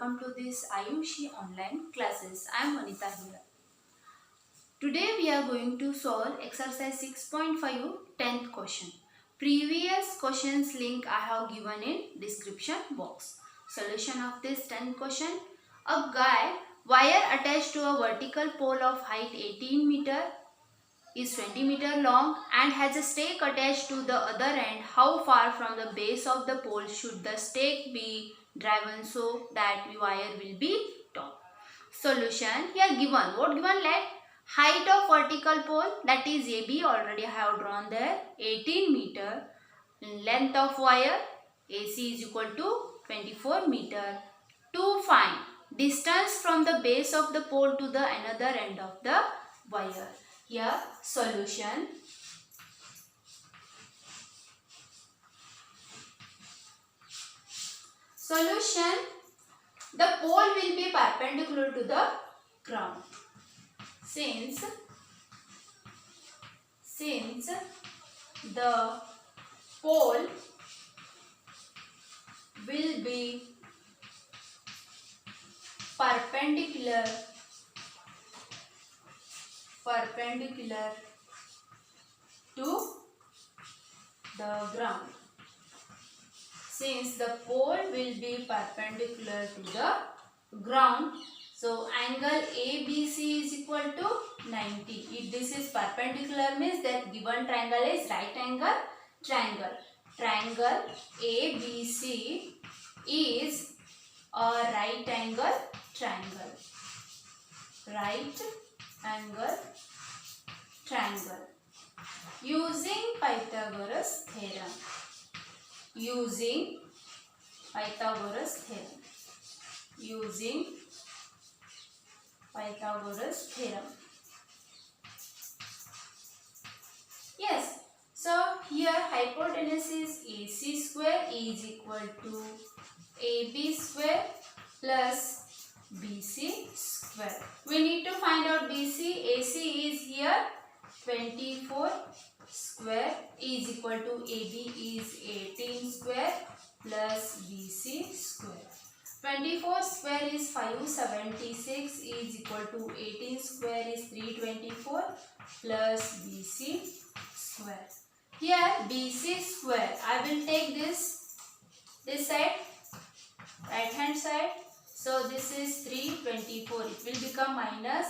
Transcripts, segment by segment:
welcome to this Ayushi online classes. I am Vanita here. Today we are going to solve exercise 6.5 10th question. Previous questions link I have given in description box. Solution of this 10th question. A wire attached to a vertical pole of height 18 meter is 20 meter long and has a stake attached to the other end. How far from the base of the pole should the stake be driven so that the wire will be tall? Solution here given. What given? Let height of vertical pole, that is AB, already I have drawn there, 18 meter. Length of wire AC is equal to 24 meter. To find distance from the base of the pole to the another end of the wire. Here solution. Solution. The pole will be perpendicular to the ground. Since the pole will be perpendicular to the ground. Since the pole will be perpendicular to the ground, so angle ABC is equal to 90. If this is perpendicular means that given triangle is right angle triangle. Triangle ABC is a right angle triangle. Right angle triangle. Using Pythagoras theorem. Using Pythagoras theorem. Using Pythagoras theorem. Yes. So here hypotenuse is AC square is equal to AB square plus BC square. We need to find out BC. AC is here 24 square is equal to AB is 18 square plus BC square. 24 square is 576 is equal to 18 square is 324 plus BC square. Here BC square, I will take this side, right hand side. So this is 324. It will become minus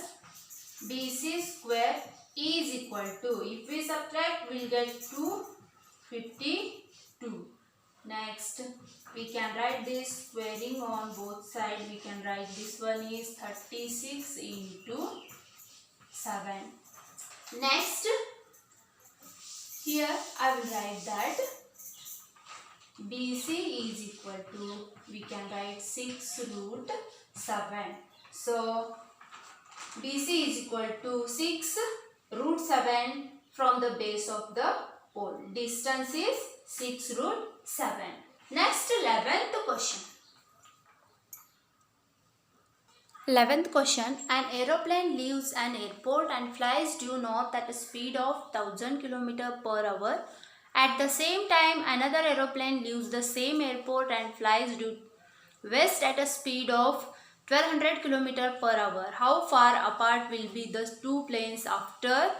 BC square is equal to, if we subtract, we will get 252. Next, we can write this squaring on both sides. We can write this one is 36 into 7. Next, here I will write that BC is equal to, we can write 6 root 7. So, BC is equal to 6 root 7 from the base of the pole. Distance is 6 root 7. Next, 11th question. 11th question. An aeroplane leaves an airport and flies due north at a speed of 1000 km per hour. At the same time, another aeroplane leaves the same airport and flies due west at a speed of 1200 km per hour. How far apart will be the two planes after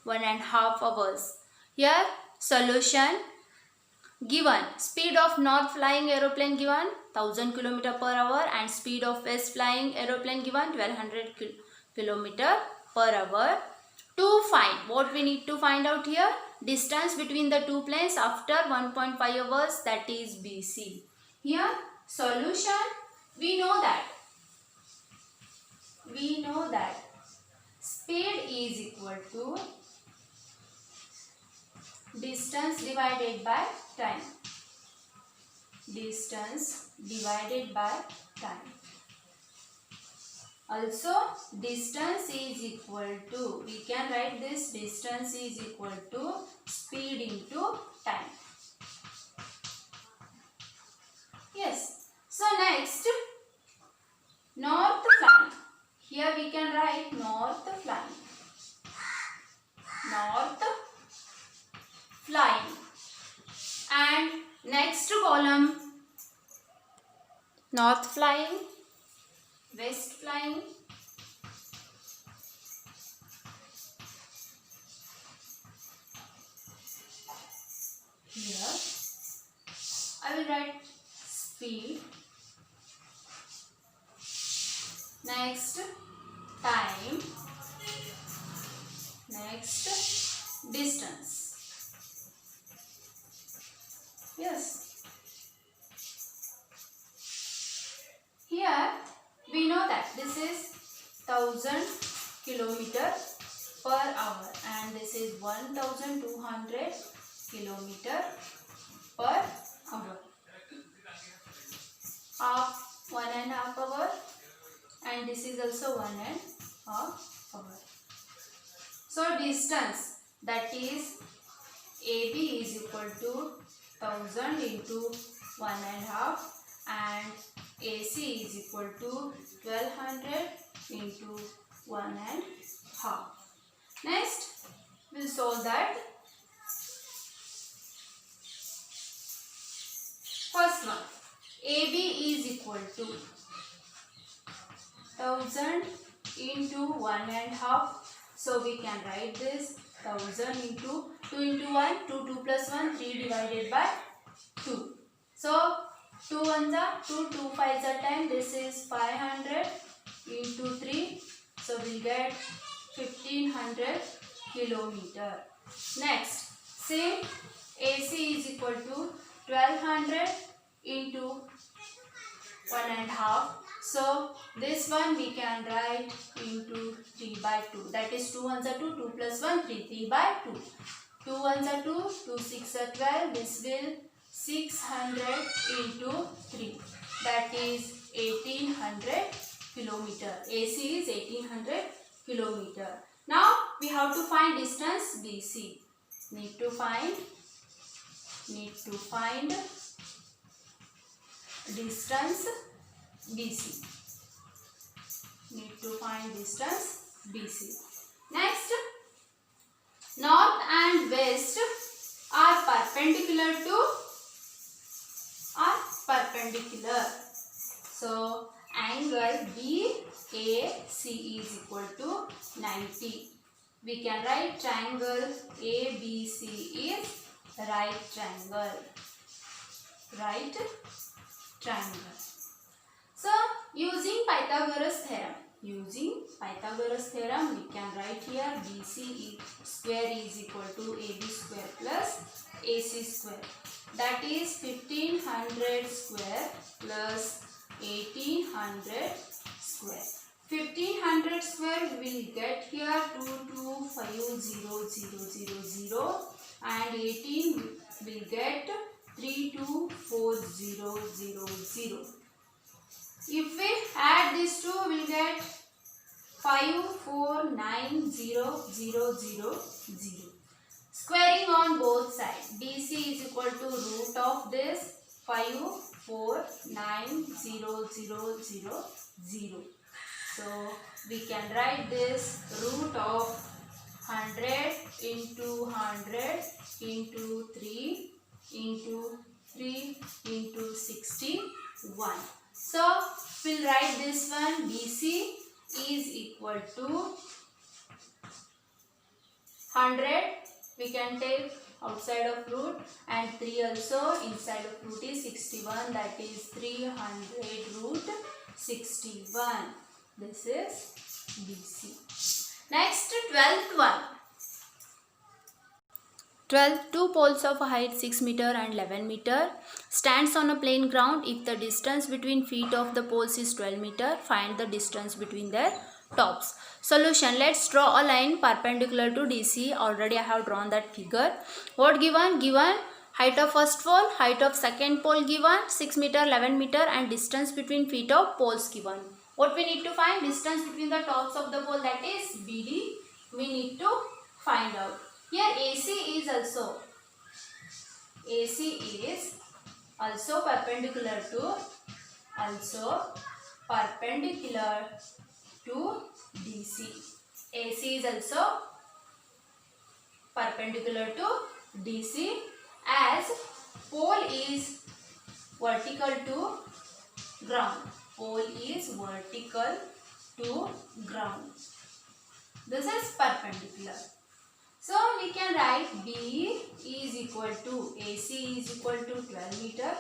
1.5 hours? Here, solution. Given speed of north flying aeroplane given 1000 km per hour and speed of west flying aeroplane given 1200 km per hour. To find, what we need to find out here? Distance between the two planes after 1.5 hours, that is BC. Here, solution. We know that speed is equal to distance divided by time. Distance divided by time. Also, distance is equal to, we can write this distance is equal to speed into time. Yes. So, next, north flying. Here we can write north flying. North flying. And next column, north flying west line, here I will write speed. Next time. Next distance. Yes. Here we know that this is 1000 kilometer per hour and this is 1200 kilometer per hour. Half, 1.5 hour, and this is also 1.5 hour. So distance, that is AB is equal to 1000 into 1.5 and AC is equal to 1200 into 1.5. Next, we'll solve that. First one, AB is equal to 1000 into 1.5. So we can write this 1000 into 2 into 1, 2, 2 plus 1, 3 divided by 2. So 2 ones are 2, 2 5s are 10. This is 500 into 3. So we'll get 1500 kilometer. Next, same AC is equal to 1200 into 1.5. So this one we can write into 3 by 2. That is 2 ones are 2, 2 plus 1, 3, 3 by 2. 2 ones are 2, 2 6 are 12. This will 600 into 3. That is 1800 kilometer. AC is 1800 kilometer. Now we have to find distance BC. Need to find distance BC. Need to find distance BC. Next, north and west are perpendicular. So angle BAC is equal to 90. We can write triangle ABC is right triangle. So using Pythagoras theorem, we can write here BC square is equal to AB square plus AC square. That is 1500 square plus 1800 square. 1500 square we will get here 225000 and 18 will get 324000. If we add these two, we will get 549000. Squaring on both sides. BC is equal to root of this 549000. So we can write this root of 100 into 100 into 3 into 3 into 61. So we'll write this one. BC is equal to 100. We can take outside of root and 3 also inside of root is 61. That is 300 root 61. This is BC. Next, 12th one. 12. Two poles of height 6 meter and 11 meter stands on a plain ground. If the distance between feet of the poles is 12 meter, find the distance between their tops. Solution. Let's draw a line perpendicular to DC. Already I have drawn that figure. What given? Given height of first pole, height of second pole given 6 meter, 11 meter and distance between feet of poles given. What we need to find? Distance between the tops of the pole, that is BD. We need to find out. Here AC is also perpendicular to DC. AC is also perpendicular to DC as pole is vertical to ground. pole is vertical to ground. This is perpendicular. So we can write B is equal to AC is equal to 12 meter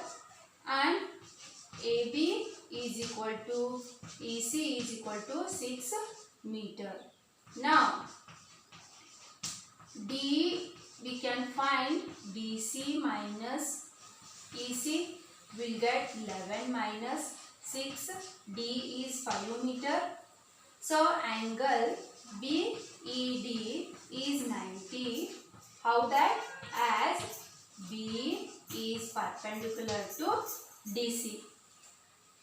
and AB is equal to EC is equal to 6 meter. Now D we can find BC minus EC will get 11 minus 6. D is 5 meter. So angle BED is 90. How that? As B is perpendicular to DC.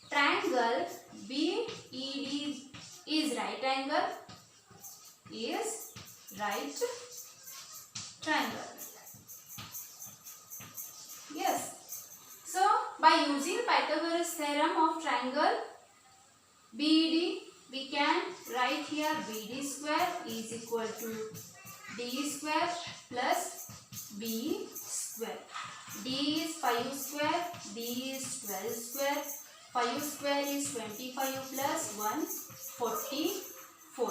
Triangle BED is right angle. Is right triangle. Yes. So by using Pythagoras theorem of triangle BED, we can write here BD square is equal to D square plus B square. D is 5 square, D is 12 square, 5 square is 25 plus 1, 44.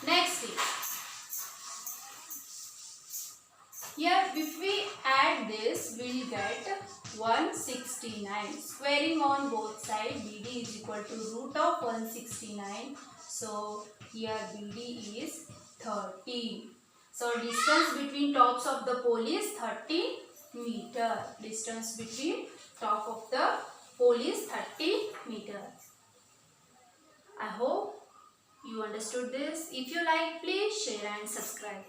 Next is, here if we add this, we will get 169. Squaring on both sides, BD is equal to root of 169. So here BD is 30. So distance between tops of the pole is 30 meter. Distance between top of the pole is 30 meter. I hope you understood this. If you like, please share and subscribe.